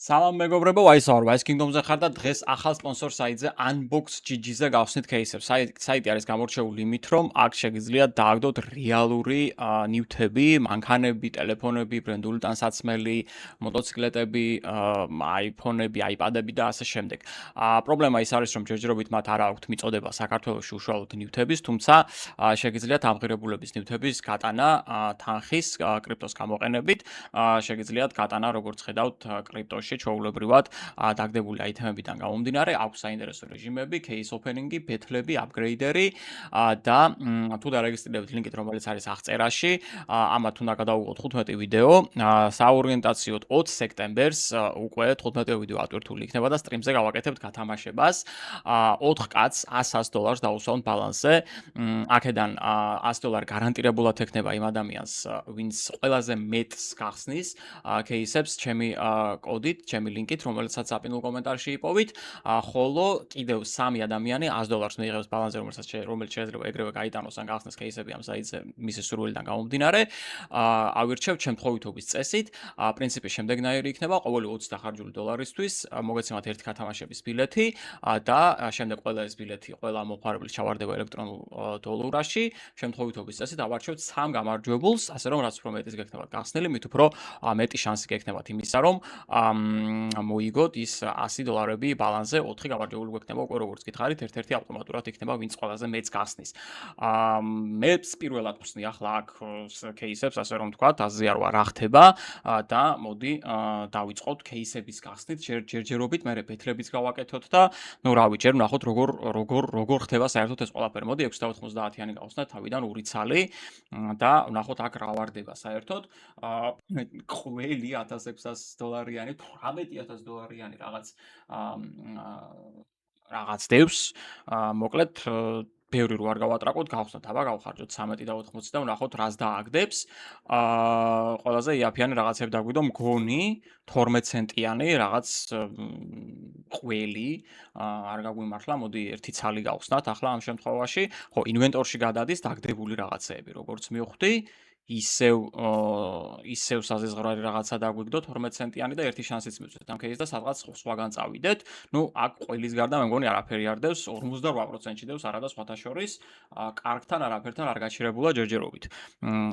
სალამ მეგობრებო, ვაისაურო Wise Kingdom-ზე ხარ და დღეს ახალ სპონსორ საიტზე Unbox GG-ზე გავხსნით кейსებს. საიტი არის გამორჩეული იმით, რომ აქ შეგიძლიათ დააგდოთ რეალური ნივთები, მანქანები, ტელეფონები, ბრენდული ტანსაცმელი, მოტოციკლეტები, iPhone-ები, iPad-ები და ასე შემდეგ. პრობლემა ის არის, რომ ჯერჯერობით მათ არ აქვთ მიწოდება საქართველოში უშუალოდ ნივთების, თუმცა შეგიძლიათ ამღირებულების ნივთების გატანა თანხის კრიპტოს გამოყენებით. შეგიძლიათ გატანა, როგორც ხედავთ, კრიპტოში ჩვეულებრივად დაგდებული აიტემებიდან გამომდინარე, აქვს საინტერესო რეჟიმები, case opening-ი, ბეთლები, upgrade-ერი და თუ დარეგისტრირებთ ლინკით, რომელიც არის აღწერაში, ამათ უნდა გადავუღოთ 15 ვიდეო, საორიენტაციოდ 20 სექტემბერს უკვე 15 ვიდეო ატვირთული იქნება და სტრიმზე გავაკეთებთ გათამაშებას. 4 კაცს $100 დაუსვამთ ბალანსზე. აქედან $100 გარანტირებულად ექნება იმ ადამიანს, ვინც ყველაზე მეტს გახსნის кейსებს ჩემი კოდით, ჩემი ლინკით, რომელსაც საპირნულ კომენტარში იპოვით, ხოლო კიდევ 3 ადამიანი $100 მიიღებს ბალანსზე, რომელიც შეიძლება ეგრევე გაიტანოს ან გახსნას кейსები ამ საიტზე მისი სურვილიდან გამომდინარე. ავირჩევთ შემთხვევითობის წესით. პრინციპი შემდეგნაირი იქნება, ყოველი 20 დახარჯული $-ისთვის მოგეცემათ ერთი გათამაშების ბილეთი და შემდეგ ყველა ეს ბილეთი ყველა მომხმარებლის ჩავარდება ელექტრონულ დოლურაში. შემთხვევითობის წესით ავარჩევთ 3 გამარჯვებულს, ასე რომ რაც უფრო მეტის გექნებათ გახსნილი, მით უფრო მეტი შანსი გექნებათ იმისა, რომ მოიგოთ ის $100 ბალანსზე, 4 გამარჯვებული გვექნება უკვე როგორც გითხარით, ერთ-ერთი ავტომატურად იქნება, ვინც ყველაზე მეტს გახსნის. მე პირველად ვხსნი ახლა აქ кейსებს, ასე რომ ვთქვათ, აზრი არ ვარ რა ხდება და მოდი დავიწყოთ кейსების გახსნით, ჯერჯერობით, მერე ბეთლებიც გავაკეთოთ და ნუ რავი, ჯერ ვნახოთ როგორ ხდება საერთოდ ეს ყველაფერი. მოდი 690-იანი გავხსნათ თავიდან ურიცალი და ვნახოთ აქ რა ვარდება საერთოდ. ყველი $1600-იანი, $18000-იანი რაღაც დევს. მოკლედ ბევრი რო არ გავატრაკოთ, გავხსნათ, აბა გავხარჯოთ 13 და 80 და ვნახოთ რას დააგდებს. ყველაზე იაფიანი რაღაცები დაგვიდო, მგონი 12 ცენტიანი რაღაც ყველი არ გაგვიმართლა, მოდი ერთი ცალი გავხსნათ ახლა ამ შემთხვევაში. ხო, ინვენტორში გადადის დაგდებული რაღაცეები, როგორც მივხვდი. ისევ საზღვრარი რაღაცა დაგვიგდო 12 ცენტიანი და ერთი შანსიც მივცეთ ამ кейსს და სადღაც სხვაგან წავიდეთ. ნუ აქ ყველის გარდა მე მგონი არაფერი არ დევს, 48%-ში დევს არადა სხვათა შორის, კარგთან არაფერთან არ გაჩერებულა ჯერჯერობით.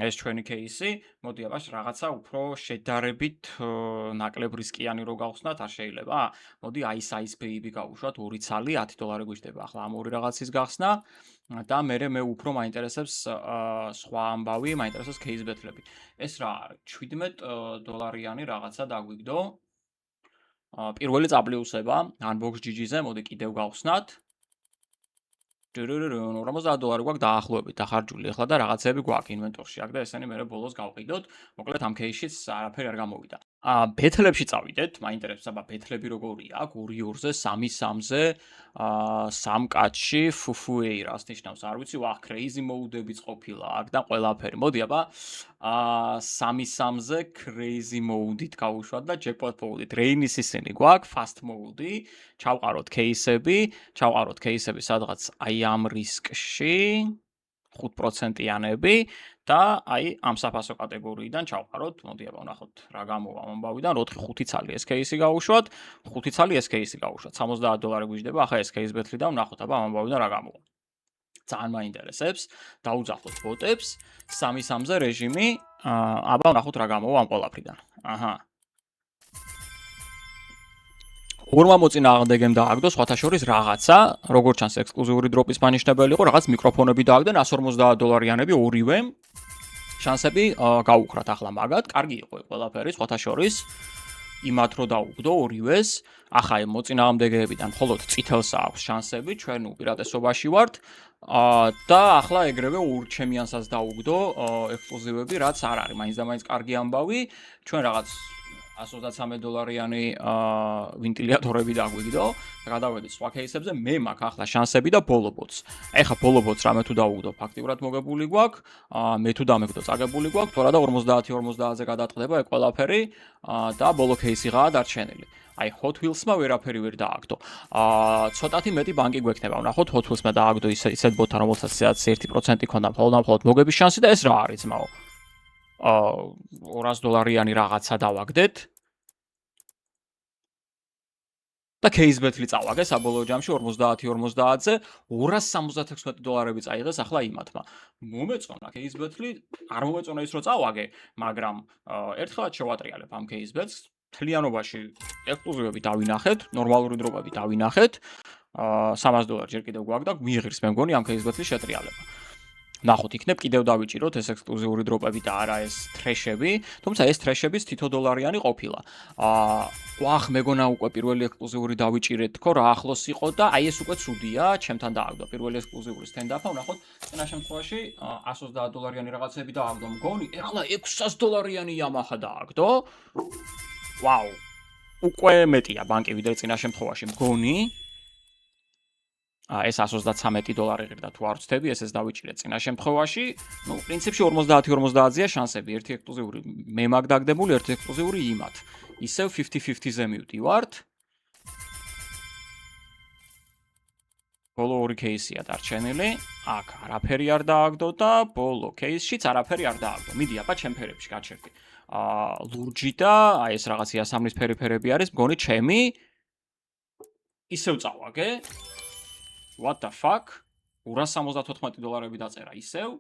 ეს ჩვენი кейსი, მოდი აბა რაღაცა უფრო შედარებით ნაკლებ რისკიანი რო გავხსნათ, არ შეიძლება? მოდი Ice Baby გავუშვათ, $2 $10 გვიჭდება ახლა ამ ორი რაღაცის გახსნა. და მე უფრო მაინტერესებს სხვა ამბავი, მაინტერესებს кейს ბეთლები. ეს რა არის? $17 რაღაცა დაგვიგდო. პირველი წაპლიუსება Unbox GG-ზე, მოდი კიდევ გავხსნათ. $50 გვაქვს დაახლოებით დახარჯული ახლა და რაღაცეები გვაქვს ინვენტორში. აქ და ესენი მე ბოლოს გავყიდოთ. მოკლედ ამ кейსშიც არაფერი არ გამოვიდა. ბეთლებში წავიდეთ, მაინტერესებს აბა ბეთლები როგორია? აქ 2-2-ზე, 3-3-ზე, 3 კაცში, ფუფუეი რას ნიშნავს? არ ვიცი, ვახ, crazy mode-ებიც ყოფილა აქ და ყველაფერი. მოდი აბა 3-3-ზე crazy mode-ით გავუშვათ და jackpot mode-ით. Rain-ის ისინი გვაქვს, fast mode-ი, ჩავყაროთ кейსები სადღაც აი ამ რისკში 5%-იანები და აი ამ საფასო კატეგორიიდან ჩავყაროთ. მოდი აბა ვნახოთ რა გამოვა ამბავიდან. 4-5 ცალი ეს кейსი გავუშვათ, 5 ცალი ეს кейსი გავუშვათ. $70 გვიჭდება. ახლა ეს кейს ბეთლი და ვნახოთ აბა ამბავიდან რა გამოვა. ძალიან მაინტერესებს. დაუძახოთ ბოტებს, 3-3-ზე რეჟიმი. აბა ვნახოთ რა გამოვა ამ ყველაფრიდან. აჰა. ორმა მოწინააღმდეგემ დააგდო სხვათა შორის რაღაცა, როგორც ჩანს ექსკლუზიური დროპის მანიშნებელი იყო, რაღაც მიკროფონები დააგდნენ $150-იანები ორივე. შანსები გაუხრათ ახლა მაგათ, კარგი იყო ყველაფერი სხვათა შორის. იმათ რო დაუგდო ორივეს, ახლა მოწინააღმდეგეებიდან მხოლოდ წითელს აქვს შანსები, ჩვენ უპირატესობაში ვართ. და ახლა ეგრევე ურჩემიანსაც დაუგდო ექსკლუზივები, რაც არ არის, მაინც და მაინც კარგი ამბავი. ჩვენ რაღაც $133-იანი ვენტილატორები დაგვიგდო. გადავედით სხვა кейსებზე, მე მაქვს ახლა შანსები და ბოლობოც. ეხლა ბოლობოც რამე თუ დავუგდო, ფაქტიურად მოგებული გვაქვს, მე თუ დამეგდო, წაგებული გვაქვს, თორა და 50-50-ზე გადაწყდება ეგ ყველაფერი და ბოლო кейსიღაა დარჩენილი. აი Hot Wheels-მა ვერაფერი ვერ დააგდო. ცოტათი მეტი ბანკი გვექნება. ვნახოთ Hot Wheels-მა დააგდო ისეთ ბოთთან, რომელსაც 1% ქონდა მხოლოდ მოგების შანსი და ეს რა არის ძმაო? $200-იანი რაღაცა დავაგდეთ. და кейსბეთლი წავაგე საბოლოო ჯამში 50-50-ზე $276 წაიღეს ახლა იმათმა. მომეწონა кейსბეთლი, არ მომეწონა ის რომ წავაგე, მაგრამ ერთხელაც შევატრიალებ ამ кейსბეთს. თლიანობაში ექსკლუზივები დავინახეთ, ნორმალური დროპები დავინახეთ. $300 ჯერ კიდევ გვაქვს და მიიღირს მე მგონი ამ кейსბეთლის შეტრიალება. ნახოთ, იქნებ კიდევ დავიჭიროთ ეს ექსკლუზიური დროპები და არა ეს თრეშები, თუმცა ეს თრეშებიც თითო $1 ყოფილა. ვახ, მეგონა უკვე პირველი ექსკლუზიური დავიჭირეთ თქო, რა ახლოს იყო და აი ეს უკვე ცუდია, ჩემთან დააგდო პირველი ექსკლუზიური სტენდაპა, ვნახოთ, წინა შემთხვევაში $130 რაღაცები დააგდო მგონი, ეხლა $600 Yamaha დააგდო. ვაუ. უკვე მეტია ბანკი ვიდრე წინა შემთხვევაში მგონი. ეს $133 ღირდა თუ არ ვცდები, ეს დავიჭირე წინა შემთხვევაში. ნუ, პრინციპში 50-50-ზეა შანსები, ერთი ექსკლუზიური მე მაგ დაგდებული, ერთი ექსკლუზიური იმათ. ისევ 50-50-ზე მივდივართ. ბოლო ორი кейსია დარჩენილი. აქ არაფერი არ დააგდო და ბოლო кейსშიც არაფერი არ დააგდო. მიდი, აბა ჩემფერებში გაჩერდი. ლურჯი და აი ეს რაღაც იასამნის ფერიფერები არის, მგონი ჩემი. ისევ წავაგე. What the fuck? $274 დაწერა ისევ.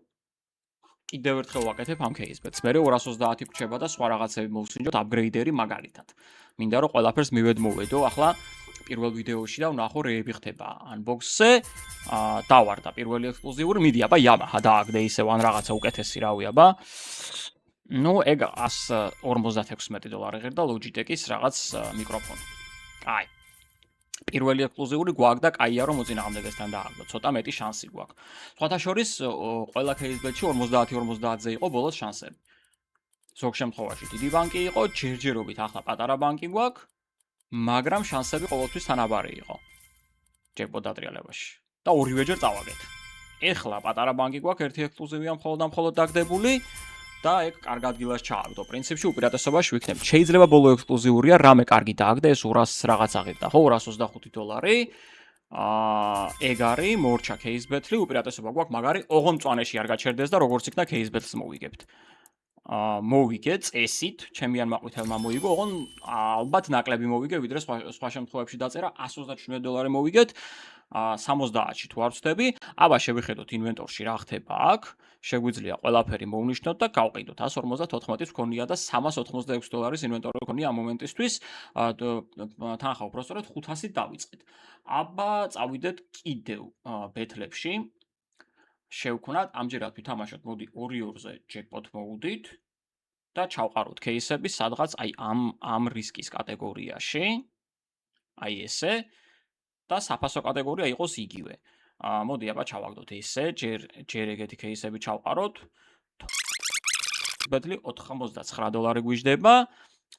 კიდევ ერთხელ ვაკეთებ ამ кейსბეთს. მე 230 გვჩება და სხვა რაღაცები მოვსინჯოთ აპგრეიდერი მაგალითად. მინდა რომ ყველაფერს მივედმოვედო ახლა პირველ ვიდეოში და ვნახო რეები ხდება unbox-ზე. დავარდა პირველი ექსკლუზიური, მიდი აბა Yamaha დააგდე ისევ ან რაღაცა უკეთესი რავი აბა. ნუ ეგ $156 ღირდა Logitech-ის რაღაც მიკროფონი. აი პირველი ექსკლუზიური გვაქვს და კაია რომ მოწინააღმდეგესთან დააგდო, ცოტა მეტი შანსი გვაქვს. სხვათა შორის ყველა кейსბეთში 50-50-ზე იყო ბოლოს შანსები. ზოგ შემთხვევაში დიდი ბანკი იყო, ჯერჯერობით ახლა პატარა ბანკი გვაქვს, მაგრამ შანსები ყოველთვის თანაბარი იყო. ჯეკპოტ დატრიალებაში. და ორივეჯერ წავაგეთ. ეხლა პატარა ბანკი გვაქვს, ერთი ექსკლუზივია მხოლოდ დაგდებული. და ეგ კარგ ადგილას ჩააგდო. პრინციპში უპირატესობაში ვიქნებ. შეიძლება ბოლო ექსკლუზიურია, რამე კარგი დააგდე, ეს 200 რაღაც აღირდა, ხო, $225. ეგ არის მორჩა кейსბეთლი, უპირატესობა გვაქვს, მაგარი ოღონ მწვანეში არ გაჩერდეს და როგორც იქნა кейსბეთლს მოვიგებთ. მოვიგე წესით, ჩემი არ მაყვითელმა მოიგო, ოღონ ალბათ ნაკლები მოვიგე, ვიდრე სხვა შემთხვევებში დაწერა $137 მოვიგეთ. 70-ში თუ არ ვცდები, აბა შევიხედოთ ინვენტორში რა ხდება აქ. შეგვიძლია ყველაფერი მოვნიშნოთ და გავყიდოთ. 154-ის მქონია და $386 ინვენტორი მქონია ამ მომენტისთვის. თანხა უბრალოდ 500-ით დავიწყეთ. აბა წავიდეთ კიდევ ბეთლებში. შევქნათ, ამჯერად ვითამაშოთ, მოდი 2-2-ზე ჯეკპოტ მოვუდით და ჩავყაროთ кейსები სადღაც აი ამ რისკის კატეგორიაში. აი ესე და საფასო კატეგორია იყოს იგივე. მოდი აბა ჩავაგდოთ ესე, ჯერ ეგეთი кейსები ჩავყაროთ. ბეთლი $99 გვიждდება.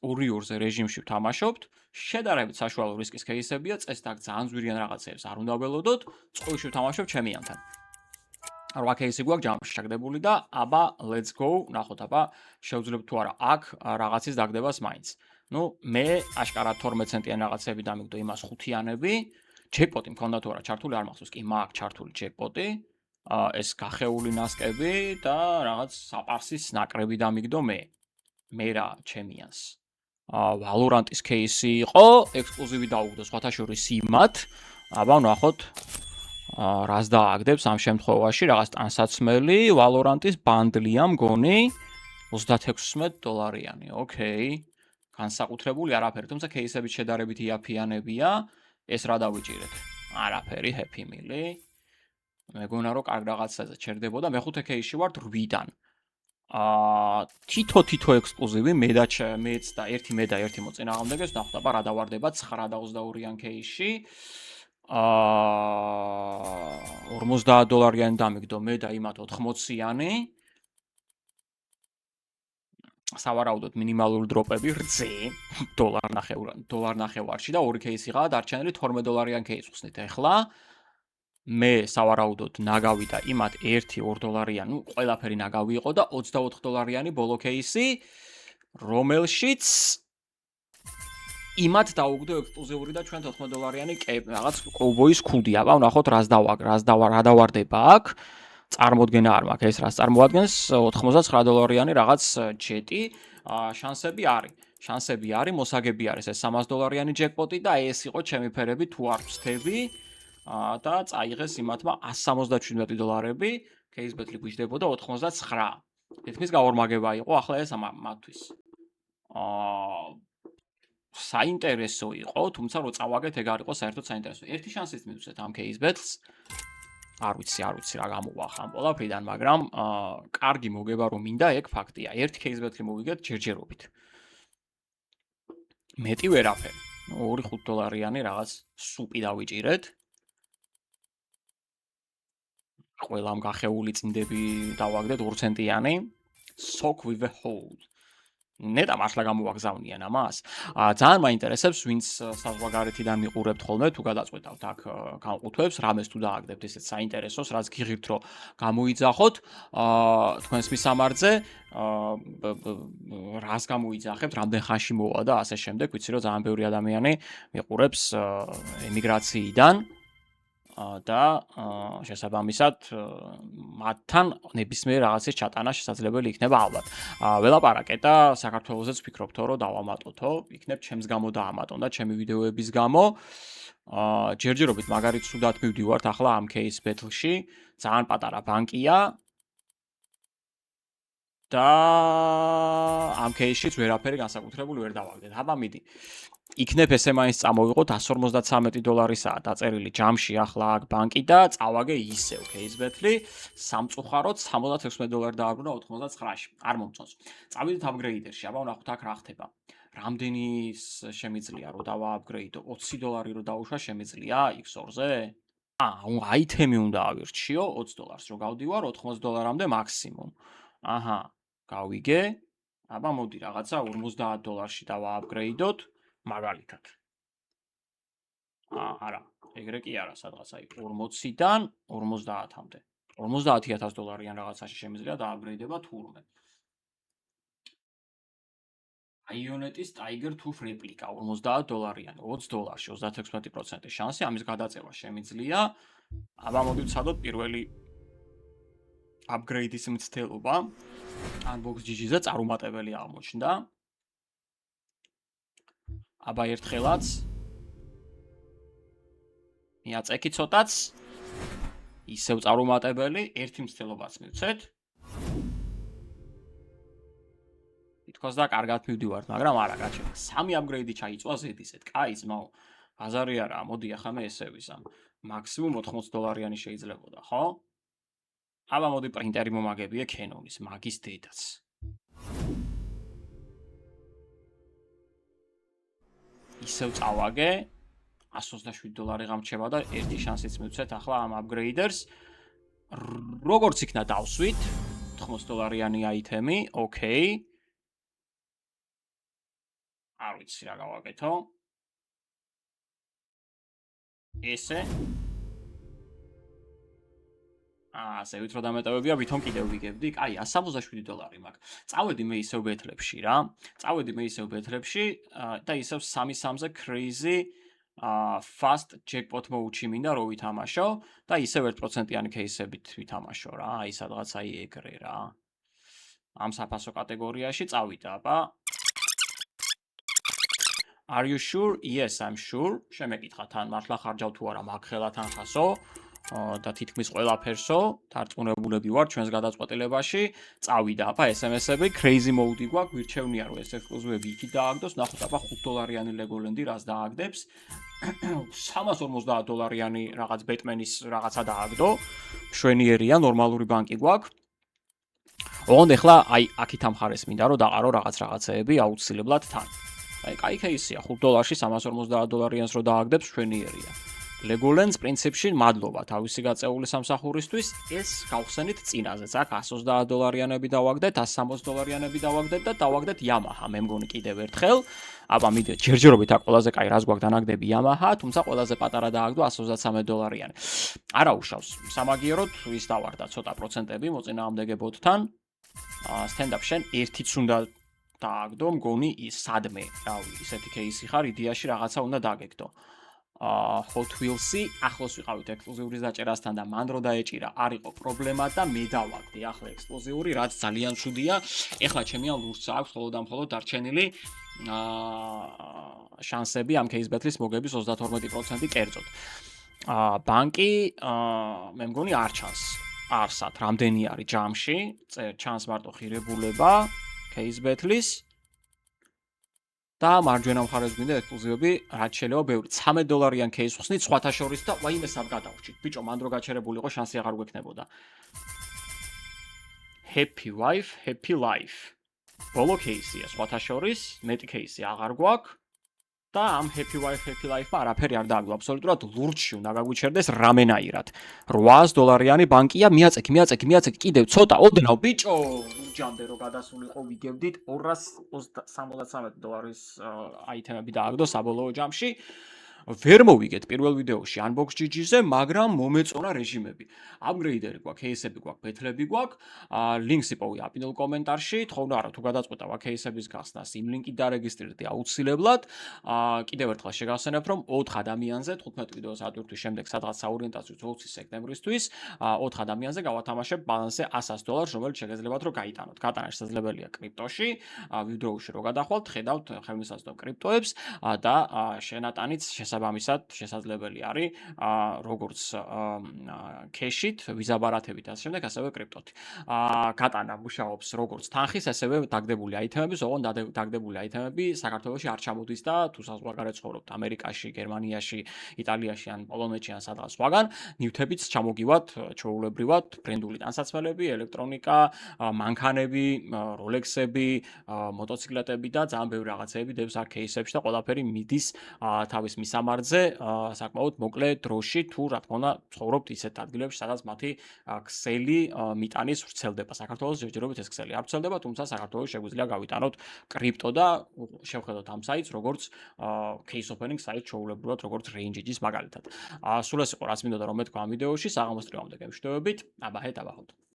2-2-ზე რეჟიმში ვთამაშობთ. შედარებით საშუალო რისკის кейსებია, წესდაგ ძალიან ზვირიან რაღაცებს არ უნდა ველოდოთ. წყვილში ვთამაშობ ჩემიანთან. 8 кейსი გვაქვს ჯამში ჩაგდებული და აბა let's go, ნახოთ აბა შევძლებთ თუ არა აქ რაღაცის დაგდებას მაინც. ნუ მე აშკარად 12 ცენტიან რაღაცები დამიგდო იმას 5-იანები. ჯეკპოტი მქონდა თუ არა ჩართული არ მახსოვს, კი მაქვს ჩართული ჯეკპოტი. ეს გახეული ნასკები და რაღაც საპარსის ნაკრები დამიგდო მე. მე რა ჩემიანს. Valorant-ის кейსი იყო, ექსკლუზივი დაუგდო სხვათა შორის იმათ. აბა ვნახოთ რას დააგდებს ამ შემთხვევაში, რაღაც ტანსაცმელი, Valorant-ის ბანდლია მგონი $36. ოკეი. განსაკუთრებული არაფერი, თუმცა кейსების შედარებით იაფიანებია. ეს რა დავიჭირეთ? არაფერი, Happy Meal-ი. მეგონა რომ კარგ რაღაცაზე ჩერდებოდა, მეხუთე кейსში ვართ 8-დან. თითო ექსკლუზივი, მეც და ერთი მე და ერთი მოწინააღმდეგეს, ნახოთ აბა რა დავარდება 922-იან кейსში. $50 დამიგდო მე და იმათ 80-იანი. სავარაუდოდ მინიმალური დროპები რძე $1.50-ში და ორი кейსიღაა დარჩენილი $12-იან кейს ხსნით ახლა. მე სავარაუდოდ ნაგავი და იმათ $1-2, ნუ ყველაფერი ნაგავი იყო და $24-იანი ბოლო кейსი, რომელშიც იმათ დაუგდო ექსკლუზიური და ჩვენ $14-იანი რაღაც კოუბოის ქუდი. აბა ვნახოთ რა დავარდება აქ. წარმოდგენა არ მაქვს ეს რას წარმოადგენს $89-იანი რაღაც ჯეტი. შანსები არის. შანსები არის, მოსაგები არის ეს $300 ჯეკპოტი და ეს იყო ჩემი ფერები თუ არ ვსთები და წაიღეს იმათმა $177, кейსბეტლი გვიждდებოდა 99. თითქმის გაორმაგება იყო ახლა ეს მათთვის. საინტერესო იყო, თუმცა რო წავაგეთ ეგ არ იყო საერთოდ საინტერესო. ერთი შანსით მივცეთ ამ кейსბეტლს. არ ვიცი რა გამოვახა ამ ყველაფრიდან, მაგრამ კარგი მოგება რომ მინდა ეგ ფაქტია. ერთი кейსბეტლი მოვიგეთ ჯერჯერობით. მეტი ვერაფერი. $2-5 რაღაც სუპი დავიჭირეთ. ყველამ გახეული წინდები დავაგდეთ 2 ცენტიანი. Sock with a hole. ნეტა მართლა გამოვაგზავნიან ამას. ძალიან მაინტერესებს, ვინც საზღვარგარეთიდან მიყურებთ ხოლმე, თუ გადაწყვეტავთ აქ განყუთვებს, რამეს თუ დააგდებთ ესეთ საინტერესოს, რაც გიღირთ რომ გამოიძახოთ, თქვენს მისამართზე, რას გამოიძახებთ, რამდენ ხანში მოვა და ასე შემდეგ, ვიცი რომ ძალიან ბევრი ადამიანი მიყურებს ემიგრაციიდან და შესაბამისად მათთან ნებისმიერ რაღაცის ჩატანა შესაძლებელი იქნება ალბათ. ველაპარაკეთ და საქართველოსაც ვფიქრობთ რომ დავამატოთო, იქნებ ჩემს გამო დაამატონ და ჩემი ვიდეოების გამო. ჯერჯერობით მაგარით სუდად მივდივართ ახლა ამ case battle-ში, ძალიან პატარა ბანკია და ამ case-შიც ვერაფერი განსაკუთრებული ვერ დავაგდეთ. აბა მიდი. იქნებ ესე მაინც წამოვიყოთ $153-საა დაწერილი ჯამში ახლა აქ ბანკი და წავაგე ისევ кейსბეტლი სამწუხაროდ $76 დააბრუნა 99-ში. არ მომწონს. წავიდეთ აპგრეიდერში, აბა ვნახოთ აქ რა ხდება. რამდენი შემიძლია რომ დავააპგრეიდო? $20 რო დავუშვა შემიძლია X2-ზე? აითემი უნდა ავირჩიო $20 რო გავდივარ $80-მდე მაქსიმუმ. აჰა, გავიგე. აბა მოდი რაღაცა $50-ში დავააპგრეიდოთ. მაგალითად. არა, ეგრე კი არა, სადღაც აი 40-დან 50-მდე. $50,000 რაღაცაში შემიძლია დააპგრეიდება თურმე. Ionet's Tiger Tooth რეპლიკა $50, $20-ში 36% შანსი, ამის გადაწევა შემიძლია. აბა მოდი ვცადოთ პირველი upgrade-ის მცდელობა. Unbox GG-ზე წარუმატებელი აღმოჩნდა. აბა ერთხელაც მიაწექი ცოტაც ისევ წარუმატებელი ერთი მცდელობაც მივცეთ თითქოს და კარგად მივდივართ მაგრამ არა გაჩვენა 3 upgrade-ი ჩაიწვა ზედისეთ კაი ძმაო ბაზარი არა მოდი ახლა მე ესე ვიზამ მაქსიმუმ $80 შეიძლებოდა ხო აბა მოდი პრინტერი მომაგებია Canon-ის მაგის დედაც ისევ წავაგე $127 გამრჩება და ერთი შანსიც მივცეთ ახლა ამ upgrade-ers როგორც იქნა დავსვით $80 აითემი ოკეი არ ვიცი რა გავაკეთო ესე ასე ვითრო დამეტევებია ვითომ კიდევ ვიგებდი აი $167 მაქვს წავედი მე ისევ ბეთლებში რა წავედი მე ისევ ბეთლებში და ისევ 3-3-ზე crazy fast jackpot მოუჩი მინდა რომ ვითამაშო და ისევ 1%-იანი кейსებით ვითამაშო რა აი სადღაც აი ეგრე რა ამ საფასო კატეგორიაში წავიდა აბა Are you sure? Yes, I'm sure. შემეკითხა თან მართლა ხარჯავ თუ არა მაგ ხელა თანხასო და თითქმის ყველაფერსო დარწმუნებულები ვარ ჩვენს გადაწყვეტილებაში წავიდა აბა SMS-ები crazy mode-ი გვაქვს ვირჩევნია რომ ეს ექსკლუზივები იქი დააგდოს ნახოთ აბა $5-იანი Legoland-ი რას დააგდებს $350 რაღაც Batman-ის რაღაცა დააგდო მშვენიერია ნორმალური ბანკი გვაქვს ოღონდ ეხლა აი აქით ამხარეს მინდა რომ დაყარო რაღაცეები აუცილებლად თან აი კაი кейსია $5-ში $350-იანს რო დააგდებს მშვენიერია Legoland პრინციპში მადლობა თავისი გაწეული სამსახურისთვის ეს გავხსენით წინაზეც აქ $130-იანები დავაგდეთ $160-იანები დავაგდეთ და დავაგდეთ Yamaha მე მგონი კიდევ ერთხელ აბა მიდეთ ჯერჯერობით აქ ყველაზე კაი რას გვაქვს დანაგდები Yamaha თუმცა ყველაზე პატარა დააგდო $133-იანი არა უშავს სამაგიეროდ ის დავარდა ცოტა პროცენტები მოწინააღმდეგებოდთან stand-up შენ ერთიც უნდა დააგდო მგონი სადმე რავი ისეთი кейსი ხარ იდეაში რაღაცა უნდა დაგეგდო Hot Wheels-ი ახლოს ვიყავით ექსკლუზიური დაჭერასთან და მან რო დაეჭირა არ იყო პრობლემა და მე დავაგდე ახლა ექსკლუზიური რაც ძალიან მშვიდია ეხლა ჩემი ამ ლურსა აქვს მხოლოდ დარჩენილი შანსები ამ case battle-ის მოგების 32% კერძოდ. ბანკი მე მგონი არ ჩანს. არსად, რამდენი არის ჯამში, ჩანს მარტო ღირებულება case battle-ის. და მარჯვენა მხარეს გვინდა ექსკლუზივები, რაც შეიძლება ბევრი $13-იან case ხსნით სხვათა შორის და ვაიმე სად გადავრჩით. ბიჭო, მან დრო გაჩერებულიყო, შანსი აღარ გვექნებოდა. Happy wife, happy life. ბოლო case-ია სხვათა შორის, მეტი case-ი აღარ გვაქვს. და ამ happy wife, happy life-მა არაფერი არ დააგდო. აბსოლუტურად ლურჯში უნდა გაგვიჩერდეს რამენაირად. $800-იანი ბანკია, მიაწექი, კიდევ ცოტა, ოდნავ, ბიჭო, ლურჯამდე რო გადასულიყო, ვიგებდით $273 აიტემები დააგდო საბოლოო ჯამში. ვერ მოვიგეთ პირველ ვიდეოში unbox GG-ზე, მაგრამ მომეწონა რეჟიმები. Upgrade-ები გვაქვს, case-ები გვაქვს, ბეთლები გვაქვს. ლინკს იპოვე აპინელ კომენტარში. თხოვნა არა, თუ გადაწყვეტა case-ების გახსნას, იმ ლინკით დარეგისტრირდი აუცილებლად. კიდევ ერთხელ შეგახსენებ, რომ 4 ადამიანზე 15 ვიდეოს ატვირთვის შემდეგ სადღაც საორიენტაციო 20 სექტემბრისთვის 4 ადამიანზე გავათამაშებ ბალანსზე $100, რომელიც შეგეძლებათ რომ გაიტანოთ. გატანა შესაძლებელია კრიპტოში, ვიდროუში რო გადახვალთ, ხედავთ ხელმისაწვდომ კრიპტოებს და შენატანიც შესაბამისად შესაძლებელი არის როგორც cash-ით, ვიზაბარათებით ასე შემდეგ, ასევე კრიპტოთი. გატანა მუშაობს როგორც თანხის, ასევე დაგდებული აიტემების, ოღონდ დაგდებული აიტემები საქართველოში არ ჩამოდის და თუ საზღვარგარეთ ცხოვრობთ ამერიკაში, გერმანიაში, იტალიაში ან პოლონეთში ან სადღაც სხვაგან, ნივთებიც ჩამოგივათ ჩვეულებრივად, ბრენდული ტანსაცმელები, ელექტრონიკა, მანქანები, როლექსები, მოტოციკლეტები და ძალიან ბევრი რაღაცეები დევს აქ case-ებში და ყველაფერი მიდის თავის მისამართზე, საკმაოდ მოკლე დროში, თუ რა თქმა უნდა ცხოვრობთ ისეთ ადგილებში, სადაც მათი ქსელი მიტანის ვრცელდება. საქართველოს ჯერჯერობით ეს ქსელი არ ვრცელდება, თუმცა საქართველოს შეგვიძლია გავიტანოთ კრიპტო და შევხედოთ ამ საიტს, როგორც case opening საიტს ჩვეულებრივად, როგორც range-ის მაგალითად. სულ ეს იყო, რაც მინდოდა რომ მეთქვა ამ ვიდეოში, საღამოს წრევამდე გემშვიდობებით. აბა, ჰეთ აბა.